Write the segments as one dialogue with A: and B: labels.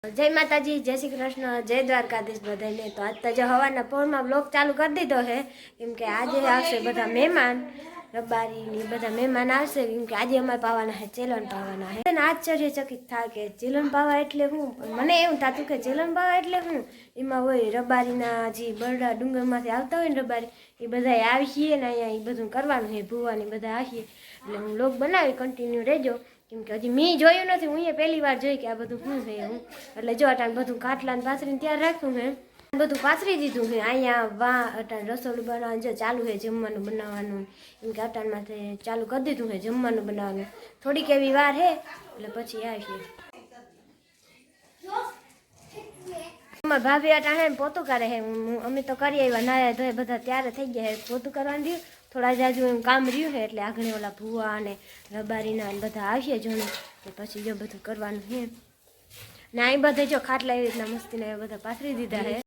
A: जय माताजी, जय श्री कृष्ण, जय द्वारकाधीश बधाने। तो आज तो हवाना पोरमा ब्लॉग चालू कर दीधो है केम के आज आवशे बधा मेहमान रबारी नी बधा मेहमान आवशे केम के आज अमारे पावाना है चेलन पावाना है। आश्चर्यचकित था के चेलन पावा एटले हुं मने एवुं थातुं के चेलन पावा एटले हुं एमां होय रबारीना जी बरडा डुंगरमांथी आवता होय ने रबारी ए बधाय आवीए ने अहींया ए बधुं करवानुं है भुवानी बधा आवीए એટલે હું લોગ બનાવી કન્ટિન્યુ રહેજો કેમ કે હજી મેં જોયું નથી। હું એ પહેલી વાર જોઈ કે આ બધું શું છે હું એટલે જો અટાણ બધું ખાટલા ને પાથરીને તૈયાર રાખ્યું છે બધું પાથરી દીધું છે। અહીંયા વા અટાણ રસોડું બનાવવાનું જો ચાલુ છે જમવાનું બનાવવાનું કેમ કે અટાણમાં ચાલુ કરી દીધું છે જમવાનું બનાવવાનું। થોડીક એવી વાર છે એટલે પછી આવીએ। અમારા ભાભી અટાણે પોતું કરે છે અમે તો કરી આવ્યા નાયા ધોઈ બધા ત્યારે થઈ ગયા છે પોતું કરવાનું રહ્યું થોડા જાજુ એમ કામ રહ્યું છે એટલે આગળ ઓલા ભૂવા અને રબારીના બધા આવશે જોને કે પછી જો બધું કરવાનું છે ને અહીં બધે જો ખાટલા એવી રીતના મસ્તીના બધા પાથરી દીધા છે।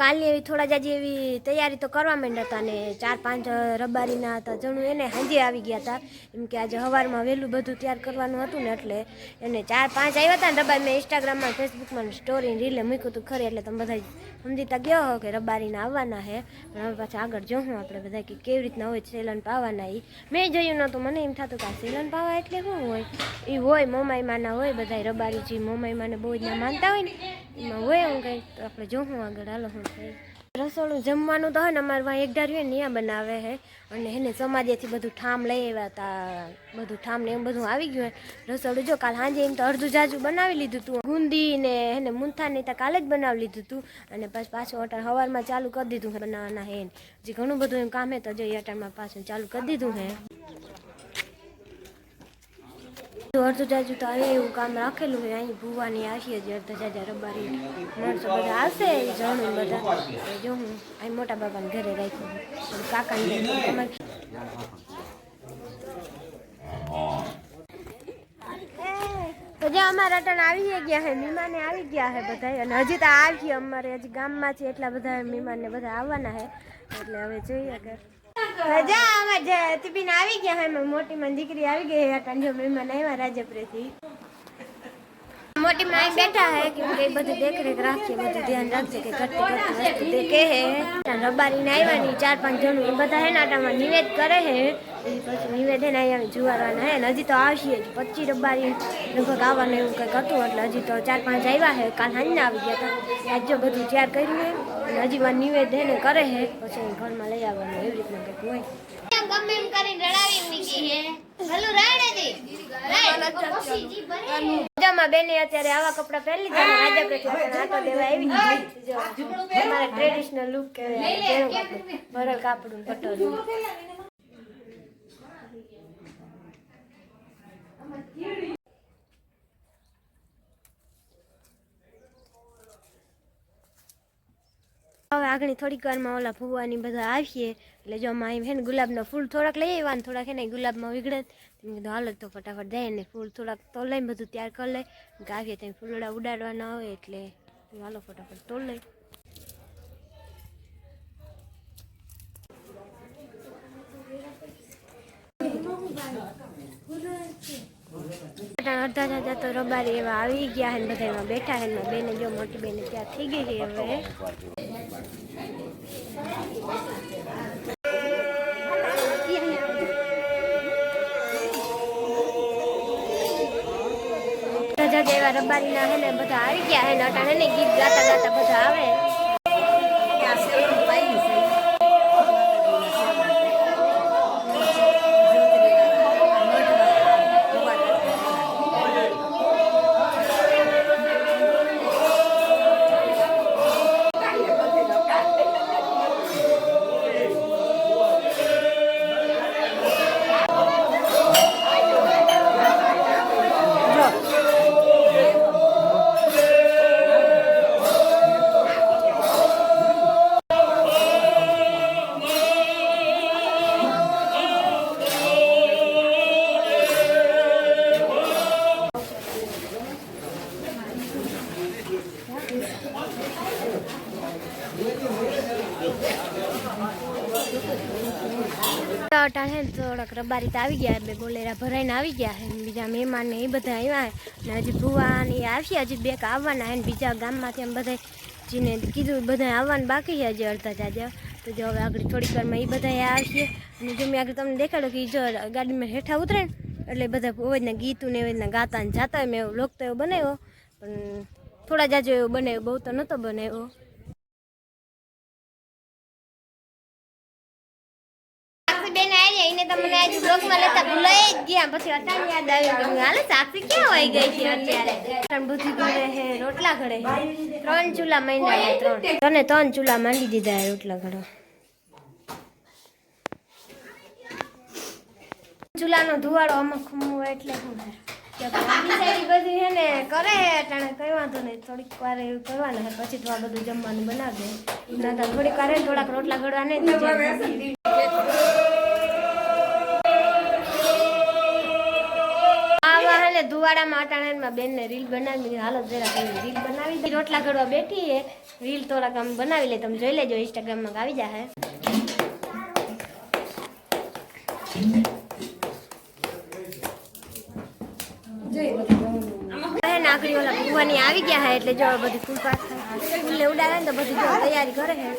A: કાલની એવી થોડા જાજી એવી તૈયારી તો કરવા માંડ્યા હતા ને 4-5 રબારીના હતા જણું એને સાંજે આવી ગયા હતા એમ કે આજે સવારમાં વહેલું બધું તૈયાર કરવાનું હતું ને એટલે એને 4-5 આવ્યા હતા ને રબારી મેં ઇન્સ્ટાગ્રામમાં ફેસબુકમાં સ્ટોરી રીલે મૂક્યું હતું ખરી એટલે તમે બધા સમજીતા ગયો હો કે રબારીના આવવાના છે પણ હવે પાછા આગળ જોઉં આપણે બધા કે કેવી રીતના હોય સેલન પાવાના એ મેં જોયું નહોતું મને એમ થતું કે આ સેલન પાવા એટલે શું હોય એ હોય મોમાઈમાના હોય બધા રબારીજી મોમાઈમાને બહુ જ ના માનતા હોય ને એમાં હોય હું કંઈ તો આપણે જોઉં આગળ હાલો હું રસોડું જમવાનું તો હોય ને અમારે વાં એક ધાર્યું હોય ને ત્યાં બનાવે છે અને એને સમાજેથી બધું ઠામ લઈ આવ્યા હતા બધું ઠામ ને એમ બધું આવી ગયું રસોડું જો કાલ સાંજે એમ તો અડધું જાજુ બનાવી લીધું હતું ગુંદી ને એને મૂંથાની તો કાલે જ બનાવી લીધું હતું અને પછી પાછું અટાણ સવારમાં ચાલુ કરી દીધું છે બનાવવાના હે હજી ઘણું બધું એમ કામ હે તો જો અટાણમાં પાછું ચાલુ કરી દીધું છે। અડધું જાજુ તો હવે એવું કામ રાખેલું હોય અહીં ભૂવાની આવીએ જ અડધા જાજા રબારી માણસો બધા આવશે જણું બધા જો હું અહીં મોટા બાબાને ઘરે રાખ્યું કાકાને તો જે અમારા અટણ આવી ગયા છે મહેમાને આવી ગયા છે બધા અને હજી તો આવીએ અમારે હજી ગામમાં છે એટલા બધા મહેમાનને બધા આવવાના છે એટલે હવે જોઈએ કે જા અમારે તિબીન આવી ગયા હે મોટી માં દીકરી આવી ગઈ હે અટણ જો મહેમાન આવ્યા રાજપુરેથી मोटी माई बैठा है क्योंकि बधु देख रेख राखी बधु ध्यान रखजे के करती करती वस्तु देखे है रबारी ने आव्या 4-5 जणुं ए बधा है नाटामां निवेद करे है પછી નિવેદ ને અહીંયા જુવારવાના હે હજી તો આવશે 25 રબારી લગભગ આવવાનું એવું કંઈક હતું એટલે હજી તો 4-5 આવ્યા હે કાલ સાંજના આવી ગયા હતા આજ જો બધું તૈયાર કર્યું હે અને હજી વાર નિવેદ હે ને કરે હે પછી ઘરમાં લઈ આવવાનું એવી રીતના કંઈક હોય ગમે એમ કરીને રડાવી મૂકી હે હલો રાણેજી રાણ બેને અત્યારે આવા કપડા પહેરી લીધા રાજા પ્રતિ નાટો દેવા આવી ગઈ અમારા ટ્રેડિશનલ લુક કે ભરલ કાપડું પટોળું હવે આગળ થોડીક વારમાં ઓલા ભૂવાની બધા આવીએ એટલે જો માં હે ને ગુલાબના ફૂલ થોડાક લઈ આવ્યા ને થોડાક હે ને ગુલાબમાં વિગડે કીધું હાલો તો ફટાફટ જાય ને ફૂલ થોડાક તો લઈને બધું તૈયાર કરી લે આવીએ ત્યાં ફૂલડા ઉડાડવાના હોય એટલે હાલો ફટાફટ તોડ લઈ અડધા જાજા તો રબારી એવા આવી ગયા હે ને બધા એમાં બેઠા હે ને બેને જો મોટી બેને ત્યાં થઈ ગઈ છે હવે જેવા રબારીના હે ને બધા આવી ગયા હે ને અટાણે ને ગીત ગાતા ગાતા બધા આવે અટાણ હે થોડાક રબારી તો આવી ગયા, 2 બોલેરા ભરાઈને આવી ગયા હે, બીજા મહેમાન ને એ બધા આવ્યા હે ને હજી ભુવા ને આવશે, હજી 2 આવવાના હે ને બીજા ગામમાંથી એમ બધા જેને કીધું બધા આવવાનું બાકી છે હજી અડધા જાજા, તો જો હવે આગળ થોડીક વારમાં એ બધા આવશે અને જો મેં આગળ તમને દેખાડો કે જો ગાડીમાં હેઠા ઉતરે ને એટલે બધા ઓવેજના ગીતું ને એવી રીતના ગાતા ને જાતા, મેં એવો લોક તો એવો બનાવ્યો પણ થોડા જાજો એવો બનાવ્યો, બહુ તો નહોતો બનાવ્યો. બેન આવી એને તમને આજ બ્લોગમાં લેતા ભૂલાઈ જ ગયા, પછી અટાણ યાદ આવ્યું કે હાલે સાક્ષી ક્યાં હોય ગઈ છે અત્યારે. બુદ્ધિ ઘરે હે રોટલા ઘડે 3 ચૂલા મહિના 3 ચૂલા માંડી દીધા હે રોટલા ઘડો. ચૂલાનો ધુવાડો અમુક ખમવો એટલે બધી હે ને કરે અટાણે કઈ વાંધો નહીં, થોડીક વાર એવું કરવાના હે પછી તો આ બધું જમવાનું બનાવજે. થોડીક વાર થોડાક રોટલા ઘડવા નહીં ધુવાડામાં અટાણામાં બેનને રીલ બનાવી હાલો જરા રીલ બનાવી રોટલા ઘડવા બેઠી હે, રીલ થોડાક આમ બનાવી લે, તમે જોઈ લેજો ઇન્સ્ટાગ્રામમાં આવી જાય. નાકડી ઓલા ભૂવાની આવી ગયા હે એટલે જો બધી ફૂલને ઉડાડે ને તો બધી જો તૈયારી કરે હે.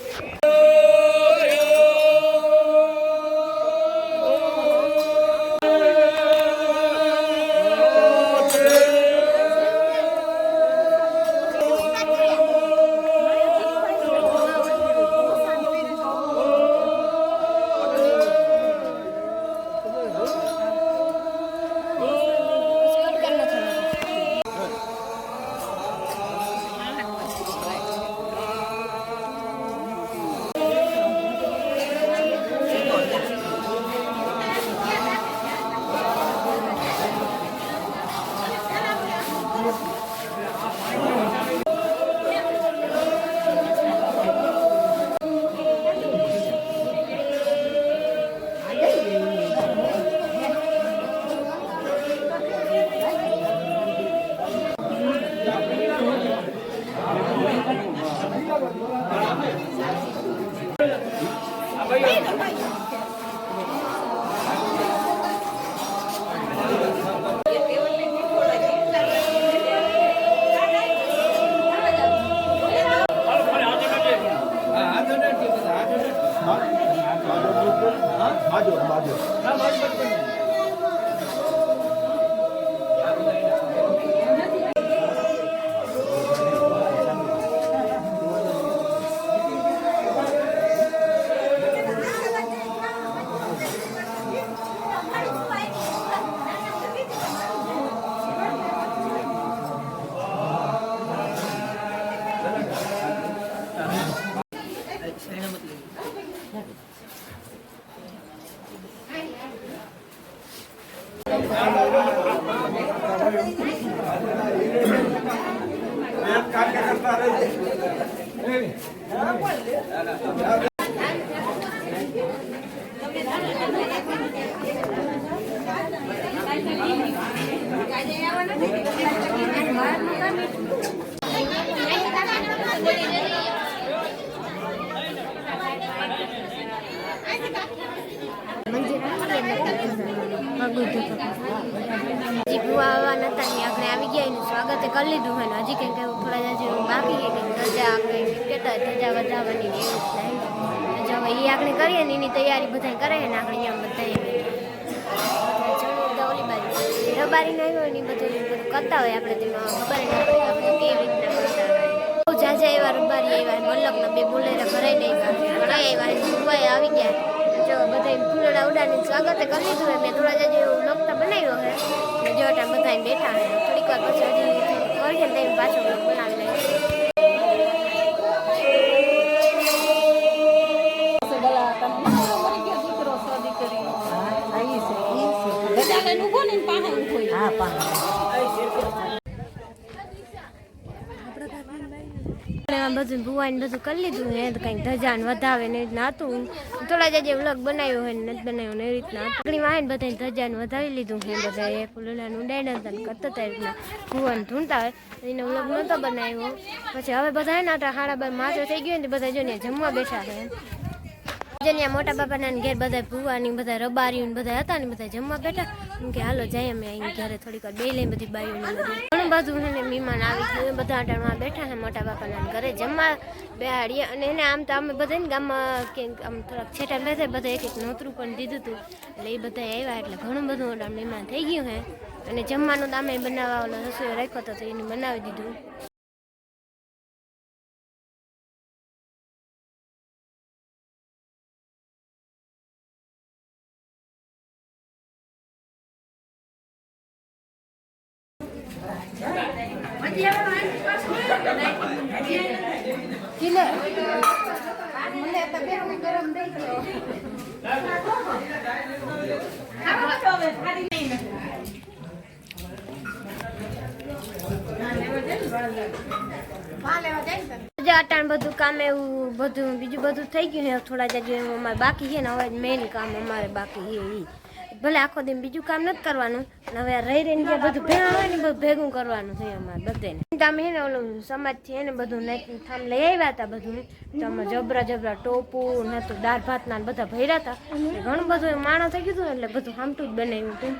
A: આપણે આવી ગયા એનું સ્વાગત કરી લીધું હોય ને હજી કંઈક થોડા હજી બાકી ધજા કંઈક કહેતા ધજા વધારવાની એવી રીતના હવે એ આપણે કરીએ ને એની તૈયારી બધા કરે ને આપણે અહીંયા બધા ઓલી બાજુ રબારી નહીં હોય ને બધું કરતા હોય આપણે તેમાં ખબર આપણે કેવી રીતના કરતા હોય. બહુ ઝાઝા એવા રબારી આવ્યા, મલકના 2 બોલેરા ભરાઈને આવ્યા, ઘણા આવ્યા, ફૂવાએ આવી ગયા. જો બધા ફૂલડા ઉડાડીને સ્વાગત કરી લીધું હોય. મેં થોડા જાજુ એવું લોકતા બનાવ્યો હે ને જો બધા બેઠા હે, થોડીક વાર પછી હજી કરીએ ને પાછો બનાવી લઈએ. બધું ભુવાને બધું કરી લીધું હે તો કંઈક ધજા ને વધાવે ને રીતના હતું. થોડા જાજે વ્લોગ બનાવ્યો હોય ને નથી બનાવ્યો ને એ રીતના આકડી વાહન બધાને ધજા ને વધાવી લીધું હે. બધા એ ફૂલડાનું ઉડાડ્યા હતા ને કરતા હતા રીતના ભુવાને ઢૂંઢતા હોય એનો વ્લોગ નહોતો બનાવ્યો. પછી હવે બધા ને 8:30 માથે થઈ ગયો ને બધા જો ને જમવા બેઠા છે. જેને મોટા બાપાના ઘેર બધા ભૂવાની બધા રબારીઓ બધા હતા ને બધા જમવા બેઠા કેમ કે હાલો જાય અમે અહીં ઘરે થોડીક વાર બે લઈને બધી બાઈઓને ઘણું બધું છે ને મહેમાન આવી ગયું બધા અટાણમાં બેઠા છે મોટા બાપાના ઘરે જમવા બેહાડીએ અને એને આમ તો અમે બધા ને ગામમાં કે આમ થોડાક છેટા બેસે બધા એક નોતરું પણ દીધું હતું એટલે એ બધા આવ્યા એટલે ઘણું બધું અટાણ મહેમાન થઈ ગયું છે અને જમવાનું તો અમે બનાવવા ઓલો રસોઈ રાખ્યો હતો તો એને બનાવી દીધું. અટાણ બધું કામ એવું બધું બીજું બધું થઈ ગયું ને થોડા જાજુ એવું અમારે બાકી છે ને હવે મેઇન કામ અમારે બાકી છે એ ભલે આખો દિન બીજું કામ નથી કરવાનું હવે રહી રહીને જે બધું ભેગું હોય ને બધું ભેગું કરવાનું છે અમારે બધાને. તમે છે ને ઓલું સમાજ છે ને બધું થામ લઈ આવ્યા હતા બધું તો અમે જબરા ટોપું નતું દાળ ભાત ના બધા ભર્યા હતા ઘણું બધું માણસ થઈ ગયું હતું એટલે બધું હામટું જ બનાવ્યું હતું